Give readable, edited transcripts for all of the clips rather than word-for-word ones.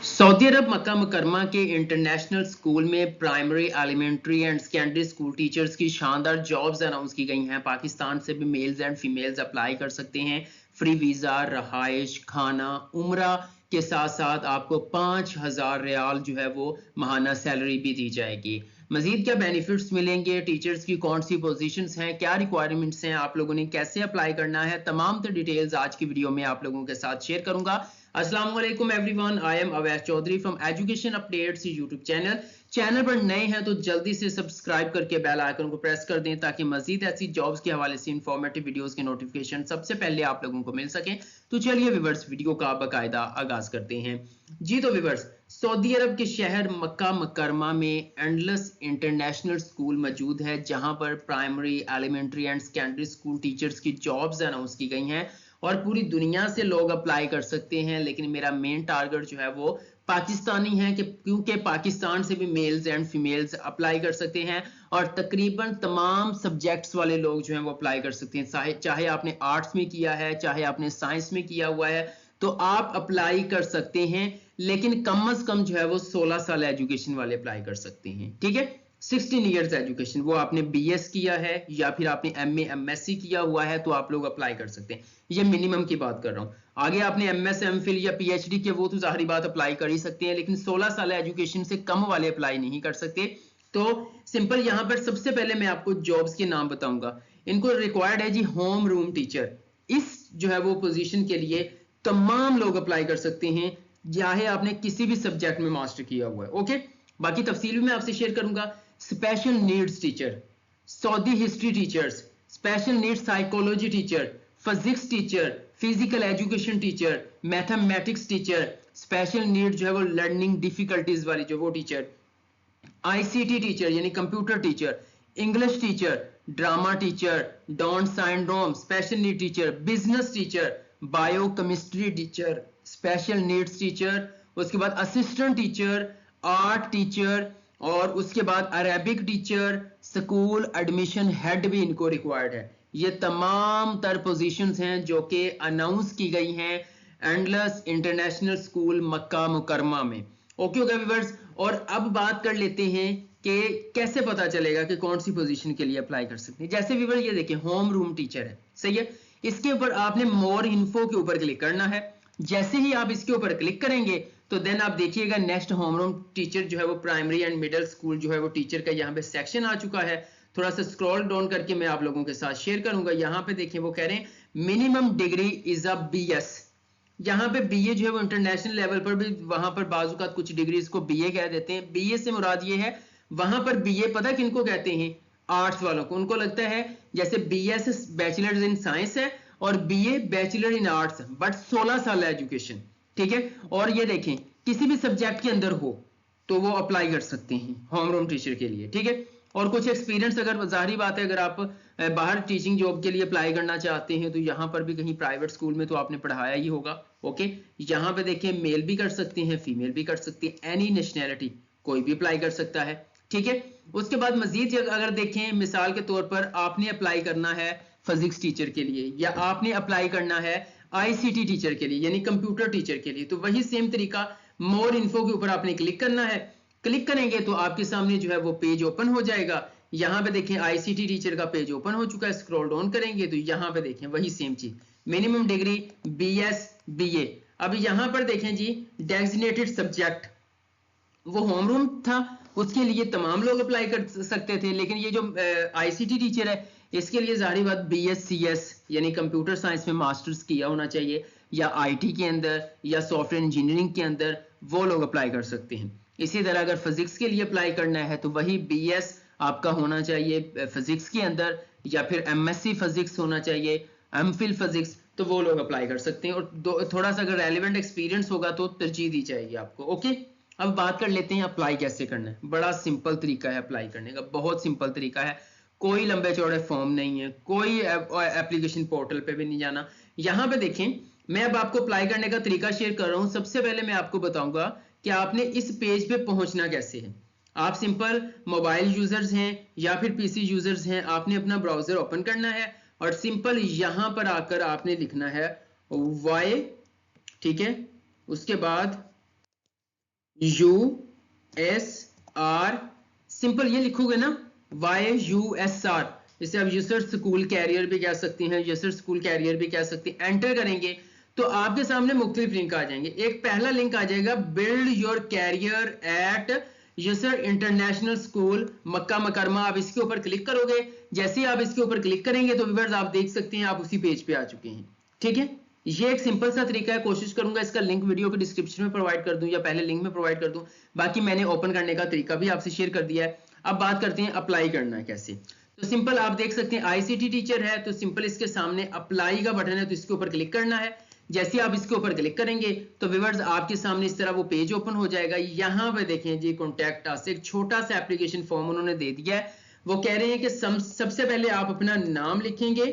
Saudi अरब मक्का मुकरमा के इंटरनेशनल स्कूल में primary elementary and secondary school teachers की शानदार जॉब्स अनाउंस की गई हैं। पाकिस्तान से भी मेल्स एंड फीमेल्स अप्लाई कर सकते हैं। फ्री वीज़ा, रहाइश, खाना, उम्रा के साथ साथ आपको 5,000 रियाल जो है वो माहाना सैलरी भी दी जाएगी। मजीद क्या बेनिफिट्स मिलेंगे, टीचर्स की कौन सी पोजीशंस हैं, क्या रिक्वायरमेंट्स हैं, आप लोगों ने कैसे अप्लाई करना है, तमाम तो डिटेल्स आज की वीडियो में आप लोगों के साथ शेयर करूंगा। अस्सलाम वालेकुम everyone, I am Awais Chaudhry from Education Updates YouTube channel पर नए हैं तो जल्दी से सब्सक्राइब करके बेल आइकन को प्रेस कर दें ताकि मजीद ऐसी जॉब्स के हवाले से इंफॉर्मेटिव वीडियोस के नोटिफिकेशन सबसे पहले आप लोगों को मिल सके। तो चलिए व्यूअर्स, वीडियो का बाकायदा आगाज करते हैं। जी तो व्यूअर्स, सऊदी अरब के शहर मक्का मुकरमा में एंडलस इंटरनेशनल स्कूल मौजूद है, जहां पर primary, elementary and secondary school teachers की जॉब्स अनाउंस की गई हैं और पूरी दुनिया से लोग अप्लाई कर सकते हैं। लेकिन मेरा मेन टारगेट जो है वो पाकिस्तानी है कि क्योंकि पाकिस्तान से भी मेल्स एंड फीमेल्स अप्लाई कर सकते हैं और तकरीबन तमाम सब्जेक्ट्स वाले लोग जो हैं वो अप्लाई कर सकते हैं। चाहे आपने आर्ट्स में किया है, चाहे आपने साइंस में किया हुआ है, तो आप अप्लाई कर सकते हैं। लेकिन कम से कम जो है वो 16 साल एजुकेशन वाले अप्लाई कर सकते हैं। ठीक है, 16 ईयर्स एजुकेशन, वो आपने बीएस किया है या फिर आपने एमए एमएससी किया हुआ है तो आप लोग अप्लाई कर सकते हैं। ये मिनिमम की बात कर रहा हूं। आगे आपने एमएस एमफिल या पीएचडी किया, वो तो जाहिर बात अप्लाई कर ही सकते हैं, लेकिन 16 साल एजुकेशन से कम वाले अप्लाई नहीं कर सकते। तो सिंपल यहां पर सबसे पहले मैं आपको जॉब्स के नाम बताऊंगा। इनको रिक्वायर्ड है जी होम रूम टीचर। इस जो है वो पोजीशन के लिए तमाम लोग अप्लाई कर सकते हैं, चाहे आपने किसी भी सब्जेक्ट में मास्टर किया हुआ है। ओके, बाकी तफसील भी मैं आपसे शेयर करूंगा। Special needs teacher, Saudi history teachers, special needs psychology teacher, physics teacher, physical education teacher, mathematics teacher, special need जो है वो लर्निंग डिफिकल्टीज वाली जो वो टीचर, आईसीटी टीचर यानी computer teacher, English teacher, drama teacher, down syndrome special need teacher, business teacher, biochemistry teacher, special needs teacher, उसके बाद assistant teacher, art teacher, और उसके बाद Arabic teacher, school admission head भी इनको रिक्वायर्ड है। ये तमाम तर पोजीशंस हैं जो कि अनाउंस की गई हैं एंडलस इंटरनेशनल स्कूल मक्का मुकरमा में। ओके ओके व्यूअर्स, और अब बात कर लेते हैं कि कैसे पता चलेगा कि कौन सी पोजीशन के लिए अप्लाई कर सकते हैं। जैसे व्यूअर ये देखिए, होम रूम टीचर है, सही है। इसके ऊपर आपने मोर इन्फो के ऊपर क्लिक करना है। जैसे ही आप इसके ऊपर क्लिक करेंगे तो देन आप देखिएगा नेक्स्ट होम रूम टीचर जो है वो प्राइमरी एंड मिडिल स्कूल जो है वो टीचर का यहाँ पे सेक्शन आ चुका है। थोड़ा सा स्क्रॉल डाउन करके मैं आप लोगों के साथ शेयर करूंगा। यहाँ पे देखिए वो कह रहे हैं minimum degree is a BS. यहाँ पे बीए जो है वो इंटरनेशनल लेवल पर भी वहां पर बाजुकात कुछ डिग्रीज को बीए कह देते हैं। बीए से मुराद ये है, वहां पर बीए पता किनको कहते हैं? आर्ट्स वालों को। उनको लगता है जैसे बीएस बैचलर्स इन साइंस है और BA bachelor in arts, but 16 साल एजुकेशन। ठीक है, और ये देखें किसी भी सब्जेक्ट के अंदर हो तो वो अप्लाई कर सकते हैं होम रूम टीचर के लिए। ठीक है, और कुछ एक्सपीरियंस, अगर जाहिर बात है अगर आप बाहर टीचिंग जॉब के लिए अप्लाई करना चाहते हैं तो यहाँ पर भी कहीं प्राइवेट स्कूल में तो आपने पढ़ाया ही होगा। ओके, यहाँ पे देखिए मेल भी कर सकते हैं, फीमेल भी कर सकते हैं, एनी नेशनैलिटी कोई भी अप्लाई कर सकता है। ठीक है, उसके बाद मजीद अगर देखें, मिसाल के तौर पर आपने अप्लाई करना है फिजिक्स टीचर के लिए या आपने अप्लाई करना है आईसीटी टीचर के लिए यानी कंप्यूटर टीचर के लिए, तो वही सेम तरीका मोर इन्फो के ऊपर आपने क्लिक करना है। क्लिक करेंगे तो आपके सामने जो है वो पेज ओपन हो जाएगा। यहाँ पे देखें आईसीटी टीचर का पेज ओपन हो चुका है। स्क्रॉल डाउन करेंगे तो यहाँ पे देखें वही सेम चीज, मिनिमम डिग्री बीएस बीए। अब यहाँ पर देखें जी डेजिग्नेटेड सब्जेक्ट, वो होम रूम था, उसके लिए तमाम लोग अप्लाई कर सकते थे, लेकिन ये जो आईसीटी टीचर है इसके लिए जाहिर बात बीएससीएस यानी कंप्यूटर साइंस में मास्टर्स किया होना चाहिए, या आईटी के अंदर या सॉफ्टवेयर इंजीनियरिंग के अंदर, वो लोग अप्लाई कर सकते हैं। इसी तरह अगर फिजिक्स के लिए अप्लाई करना है तो वही बीएस आपका होना चाहिए फिजिक्स के अंदर, या फिर एमएससी फिजिक्स होना चाहिए, एमफिल फिजिक्स, तो वो लोग अप्लाई कर सकते हैं। और थोड़ा सा अगर रेलिवेंट एक्सपीरियंस होगा तो तरजीह दी जाएगी आपको। ओके, अब बात कर लेते हैं अप्लाई कैसे करना है। बड़ा सिंपल तरीका है अप्लाई करने का, बहुत सिंपल तरीका है। कोई लंबे चौड़े फॉर्म नहीं है, कोई एप्लीकेशन पोर्टल पे भी नहीं जाना। यहाँ पे देखें, मैं अब आपको अप्लाई करने का तरीका शेयर कर रहा हूँ। सबसे पहले मैं आपको बताऊंगा कि आपने इस पेज पे पहुंचना कैसे है। आप सिंपल मोबाइल यूजर्स हैं या फिर पीसी यूजर्स हैं, आपने अपना ब्राउजर ओपन करना है और सिंपल यहां पर आकर आपने लिखना है वाई, ठीक है, उसके बाद USR, सिंपल ये लिखोगे ना YUSR, इसे आप यूसर स्कूल कैरियर भी कह सकते हैं, यूसर स्कूल कैरियर भी कह सकते हैं। एंटर करेंगे तो आपके सामने मुख्तलिफ लिंक आ जाएंगे। एक पहला लिंक आ जाएगा build your career at Yusr international school Makkah Mukarramah, आप इसके ऊपर क्लिक करोगे। जैसे ही आप इसके ऊपर क्लिक करेंगे तो व्यूअर्स आप देख सकते हैं आप उसी पेज पे आ चुके हैं। ठीक है, ये एक सिंपल सा तरीका है। कोशिश करूंगा इसका लिंक वीडियो के डिस्क्रिप्शन में प्रोवाइड कर दूं या पहले लिंक में प्रोवाइड कर दूं। बाकी मैंने ओपन करने का तरीका भी आपसे शेयर कर दिया है। अब बात करते हैं अप्लाई करना है कैसे। तो सिंपल आप देख सकते हैं आईसीटी टीचर है तो सिंपल इसके सामने अप्लाई का बटन है तो इसके ऊपर क्लिक करना है। जैसे आप इसके ऊपर क्लिक करेंगे तो व्यूअर्स आपके सामने इस तरह वो पेज ओपन हो जाएगा। यहाँ पे देखें जी कॉन्टैक्ट अस, एक छोटा सा एप्लीकेशन फॉर्म उन्होंने दे दिया है। वो कह रहे हैं कि सबसे पहले आप अपना नाम लिखेंगे,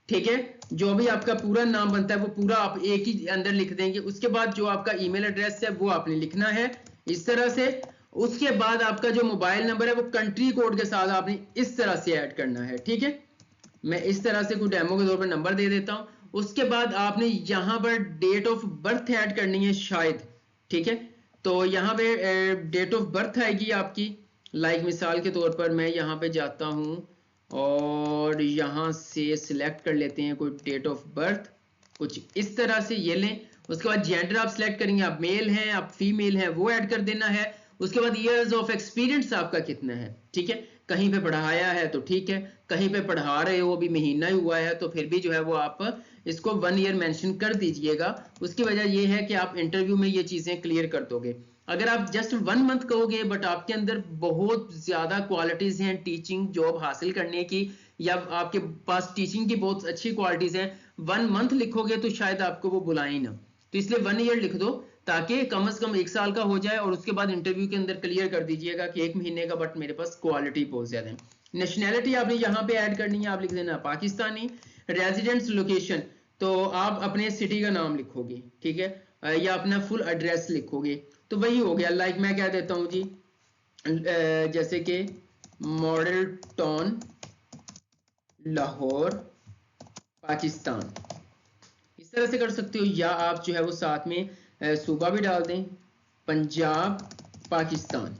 ठीक है, जो भी आपका पूरा नाम बनता है वो पूरा आप एक ही अंदर लिख देंगे। उसके बाद जो आपका ईमेल एड्रेस है वो आपने लिखना है इस तरह से। उसके बाद आपका जो मोबाइल नंबर है वो कंट्री कोड के साथ आपने इस तरह से ऐड करना है। ठीक है, मैं इस तरह से कोई डेमो के तौर पर नंबर दे देता हूं। उसके बाद आपने यहां पर डेट ऑफ बर्थ ऐड करनी है शायद, ठीक है, तो यहां पे डेट ऑफ बर्थ आएगी आपकी। लाइक मिसाल के तौर पर मैं यहां पे जाता हूं और यहां से सिलेक्ट कर लेते हैं कोई डेट ऑफ बर्थ, कुछ इस तरह से ये लें। उसके बाद जेंडर आप सिलेक्ट करेंगे, आप मेल हैं आप फीमेल हैं वो ऐड कर देना है। उसके बाद ईयर्स ऑफ एक्सपीरियंस आपका कितना है, ठीक है, कहीं पे पढ़ाया है तो ठीक है, कहीं पे पढ़ा रहे हो अभी महीना ही हुआ है तो फिर भी जो है वो आप इसको 1 ईयर मेंशन कर दीजिएगा। उसकी वजह ये है कि आप इंटरव्यू में ये चीजें क्लियर कर दोगे। अगर आप जस्ट 1 मंथ कहोगे बट आपके अंदर बहुत ज्यादा क्वालिटीज हैं टीचिंग जॉब हासिल करने की, या आपके पास टीचिंग की बहुत अच्छी क्वालिटीज हैं, 1 मंथ लिखोगे तो शायद आपको वो बुलाएं ना। तो इसलिए 1 ईयर लिख दो ताकि कम से कम 1 साल का हो जाए। और उसके बाद इंटरव्यू के अंदर क्लियर कर दीजिएगा कि 1 महीने का बट मेरे पास क्वालिटी बहुत ज्यादा है। नेशनैलिटी आपने यहाँ पे ऐड करनी है, आप लिख देना पाकिस्तानी। रेजिडेंस लोकेशन तो आप अपने सिटी का नाम लिखोगे, ठीक है, या अपना फुल एड्रेस लिखोगे तो वही हो गया। लाइक मैं कह देता हूँ जी जैसे कि मॉडल टाउन लाहौर पाकिस्तान, इस तरह से कर सकते हो। या आप जो है वो साथ में सूबा भी डाल दें, पंजाब पाकिस्तान,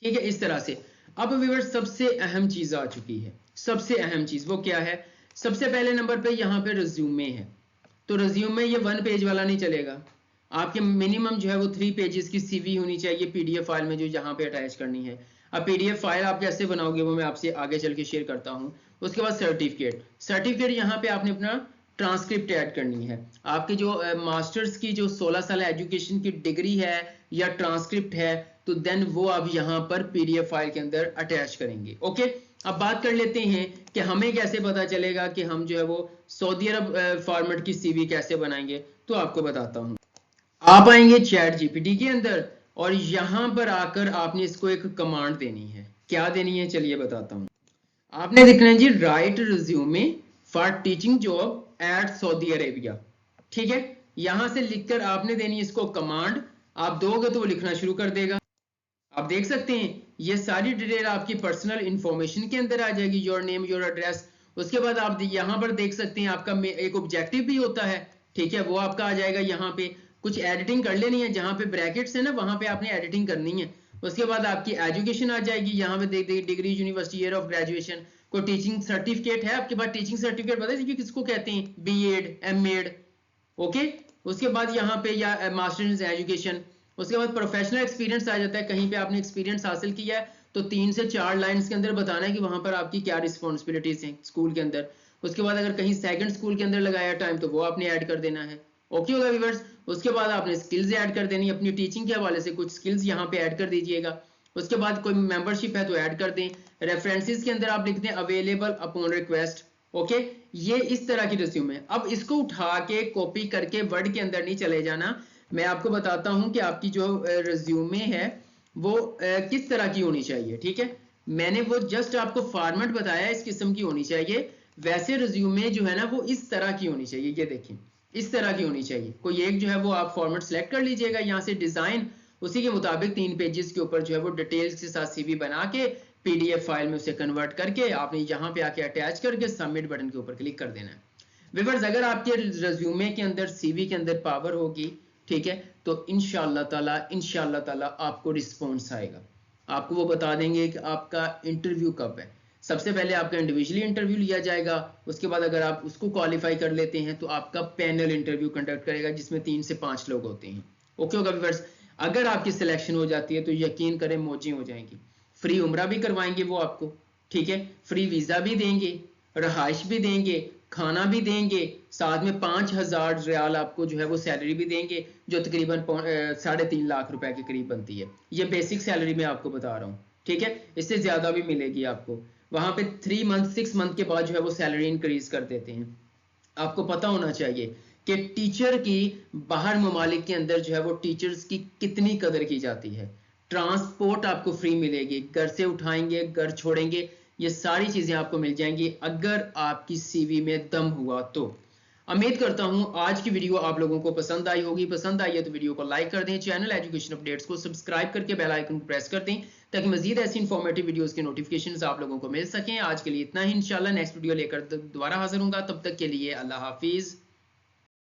ठीक है, इस तरह से। अब व्यूअर्स सबसे अहम चीज आ चुकी है, सबसे अहम चीज वो क्या है। सबसे पहले नंबर पे यहाँ पे रिज्यूमे है। तो रिज्यूमे ये 1 पेज वाला नहीं चलेगा, आपके मिनिमम जो है वो 3 पेजेस की सीवी होनी चाहिए पीडीएफ फाइल में जो यहाँ पे अटैच करनी है। अब पीडीएफ फाइल आप कैसे बनाओगे वो मैं आपसे आगे चल के शेयर करता हूँ। उसके बाद सर्टिफिकेट यहाँ पे आपने अपना ट्रांसक्रिप्ट ऐड करनी है। आपकी जो मास्टर्स की जो 16 साल एजुकेशन की डिग्री है या ट्रांसक्रिप्ट है तो देन वो आप यहाँ पर पीडीएफ फाइल के अंदर अटैच करेंगे। ओके, अब बात कर लेते हैं कि हमें कैसे पता चलेगा कि हम जो है वो सऊदी अरब फॉर्मेट की सीवी कैसे बनाएंगे। तो आपको बताता हूँ, आप आएंगे चैट जीपीटी के अंदर और यहां पर आकर आपने इसको एक कमांड देनी है। क्या देनी है चलिए बताता हूं। आपने लिखना है जी write resume for teaching job at Saudi Arabia, ठीक है। यहां से लिखकर आपने देनी है इसको कमांड, आप दोगे तो वो लिखना शुरू कर देगा। आप देख सकते हैं ये सारी डिटेल आपकी पर्सनल इंफॉर्मेशन के अंदर आ जाएगी, योर नेम योर एड्रेस। उसके बाद आप यहाँ पर देख सकते हैं आपका एक ऑब्जेक्टिव भी होता है, ठीक है, वो आपका आ जाएगा। यहाँ पे कुछ एडिटिंग कर लेनी है, जहां पे ब्रैकेट्स है ना वहां पे आपने एडिटिंग करनी है। उसके बाद आपकी एजुकेशन आ जाएगी, यहाँ पे देख देखिए degree university year of graduation, कोई टीचिंग सर्टिफिकेट है आपके पास, टीचिंग सर्टिफिकेट पता है किसको कहते हैं, बीएड एमएड, ओके। उसके बाद यहाँ पे या मास्टर्स एजुकेशन, उसके बाद प्रोफेशनल एक्सपीरियंस आ जाता है, कहीं पे आपने एक्सपीरियंस हासिल किया है तो 3 से 4 लाइंस के अंदर बताना है कि वहां पर आपकी क्या रिस्पॉन्सिबिलिटीज हैं स्कूल के अंदर। उसके बाद अगर कहीं सेकंड स्कूल के अंदर लगाया टाइम तो वो आपने ऐड कर देना है। ओके होगा व्यूअर्स। उसके बाद आपने स्किल्स ऐड कर देनी, अपनी टीचिंग के हवाले से कुछ स्किल्स यहाँ पे ऐड कर दीजिएगा। उसके बाद कोई मेंबरशिप है तो ऐड कर दें। रेफरेंसेस के अंदर आप लिख दें अवेलेबल अपॉन रिक्वेस्ट, ओके। ये इस तरह की रिज्यूमे है। अब इसको उठा के कॉपी करके वर्ड के अंदर नहीं चले जाना, मैं आपको बताता हूं कि आपकी जो रिज्यूमे है वो किस तरह की होनी चाहिए, ठीक है। मैंने वो जस्ट आपको फॉर्मेट बताया इस किस्म की होनी चाहिए। वैसे रिज्यूमे जो है ना वो इस तरह की होनी चाहिए, ये देखें इस तरह की होनी चाहिए। कोई एक जो है वो आप फॉर्मेट सेलेक्ट कर लीजिएगा यहाँ से, डिजाइन उसी के मुताबिक 3 पेजेस के ऊपर जो है वो डिटेल्स के साथ सीवी बना के पीडीएफ फाइल में उसे कन्वर्ट करके आपने यहाँ पे आके अटैच करके सबमिट बटन के ऊपर क्लिक कर देना है। व्यूअर्स अगर आपके रिज्यूमे के अंदर सीवी के अंदर पावर होगी ठीक है, तो इंशाल्लाह ताला आपको रिस्पॉन्स आएगा। आपको वो बता देंगे कि आपका इंटरव्यू कब है। सबसे पहले आपका इंडिविजुअली इंटरव्यू लिया जाएगा, उसके बाद अगर आप उसको क्वालिफाई कर लेते हैं तो आपका पैनल इंटरव्यू कंडक्ट करेगा जिसमें 3 से 5 लोग होते हैं। ओके होगा व्यूअर्स, अगर आपकी सिलेक्शन हो जाती है तो यकीन करें मौजें हो जाएंगी। फ्री उम्रा भी करवाएंगे वो आपको, ठीक है, फ्री वीजा भी देंगे, रहाइश भी देंगे, खाना भी देंगे, साथ में 5,000 रियाल आपको जो है वो सैलरी भी देंगे, जो तकरीबन 3.5 लाख रुपए के करीब बनती है। ये बेसिक सैलरी मैं आपको बता रहा हूँ, ठीक है, इससे ज्यादा भी मिलेगी आपको। वहां पे 3 मंथ 6 मंथ के बाद जो है वो सैलरी इंक्रीज कर देते हैं। आपको पता होना चाहिए कि टीचर की बाहर ममालिक के अंदर जो है वो टीचर्स की कितनी कदर की जाती है। ट्रांसपोर्ट आपको फ्री मिलेगी, घर से उठाएंगे, घर छोड़ेंगे, ये सारी चीजें आपको मिल जाएंगी अगर आपकी सीवी में दम हुआ तो। उम्मीद करता हूं आज की वीडियो आप लोगों को पसंद आई होगी। पसंद आई है तो वीडियो को लाइक कर दें, चैनल एजुकेशन अपडेट्स को सब्सक्राइब करके बेल आइकन को प्रेस कर दें ताकि मजीद ऐसी इंफॉर्मेटिव वीडियोस के नोटिफिकेशंस आप लोगों को मिल सकें। आज के लिए इतना ही, इंशाल्लाह नेक्स्ट वीडियो लेकर दोबारा हाजिर होऊंगा, तब तक के लिए अल्लाह हाफिज।